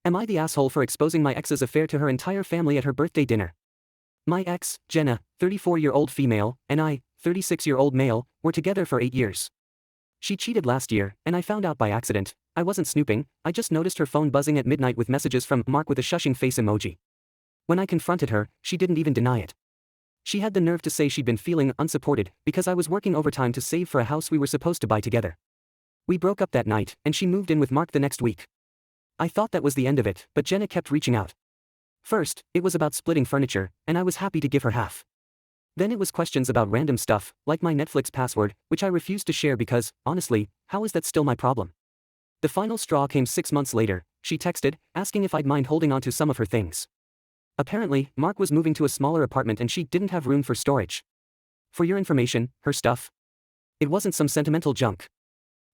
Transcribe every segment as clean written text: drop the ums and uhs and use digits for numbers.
Am I the asshole for exposing my ex's affair to her entire family at her birthday dinner? My ex, Jenna, 34-year-old female, and I, 36-year-old male, were together for 8 years. She cheated last year, and I found out by accident. I wasn't snooping, I just noticed her phone buzzing at midnight with messages from Mark with a shushing face emoji. When I confronted her, she didn't even deny it. She had the nerve to say she'd been feeling unsupported because I was working overtime to save for a house we were supposed to buy together. We broke up that night, and she moved in with Mark the next week. I thought that was the end of it, but Jenna kept reaching out. First, it was about splitting furniture, and I was happy to give her half. Then it was questions about random stuff, like my Netflix password, which I refused to share because, honestly, how is that still my problem? The final straw came 6 months later. She texted, asking if I'd mind holding on to some of her things. Apparently, Mark was moving to a smaller apartment and she didn't have room for storage. For your information, her stuff? It wasn't some sentimental junk.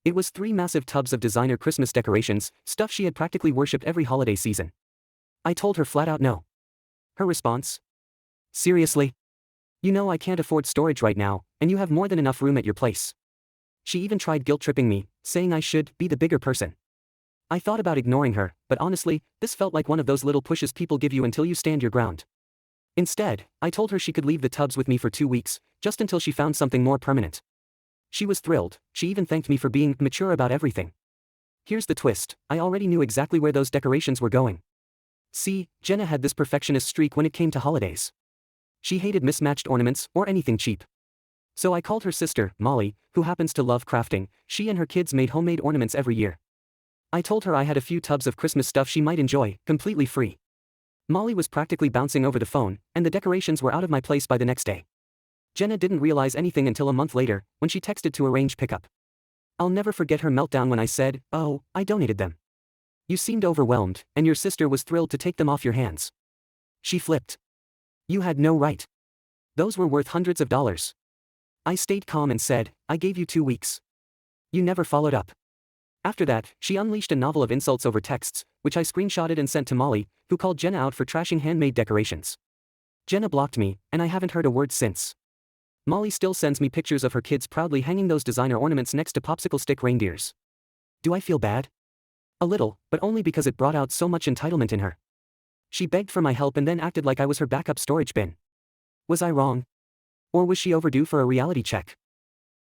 It was 3 massive tubs of designer Christmas decorations, stuff she had practically worshipped every holiday season. I told her flat out no. Her response? Seriously? You know I can't afford storage right now, and you have more than enough room at your place. She even tried guilt-tripping me, saying I should be the bigger person. I thought about ignoring her, but honestly, this felt like one of those little pushes people give you until you stand your ground. Instead, I told her she could leave the tubs with me for 2 weeks, just until she found something more permanent. She was thrilled. She even thanked me for being mature about everything. Here's the twist, I already knew exactly where those decorations were going. See, Jenna had this perfectionist streak when it came to holidays. She hated mismatched ornaments or anything cheap. So I called her sister, Molly, who happens to love crafting. She and her kids made homemade ornaments every year. I told her I had a few tubs of Christmas stuff she might enjoy, completely free. Molly was practically bouncing over the phone, and the decorations were out of my place by the next day. Jenna didn't realize anything until a month later, when she texted to arrange pickup. I'll never forget her meltdown when I said, "Oh, I donated them. You seemed overwhelmed, and your sister was thrilled to take them off your hands." She flipped. You had no right. Those were worth hundreds of dollars. I stayed calm and said, I gave you 2 weeks. You never followed up. After that, she unleashed a novel of insults over texts, which I screenshotted and sent to Molly, who called Jenna out for trashing handmade decorations. Jenna blocked me, and I haven't heard a word since. Molly still sends me pictures of her kids proudly hanging those designer ornaments next to popsicle stick reindeers. Do I feel bad? A little, but only because it brought out so much entitlement in her. She begged for my help and then acted like I was her backup storage bin. Was I wrong? Or was she overdue for a reality check?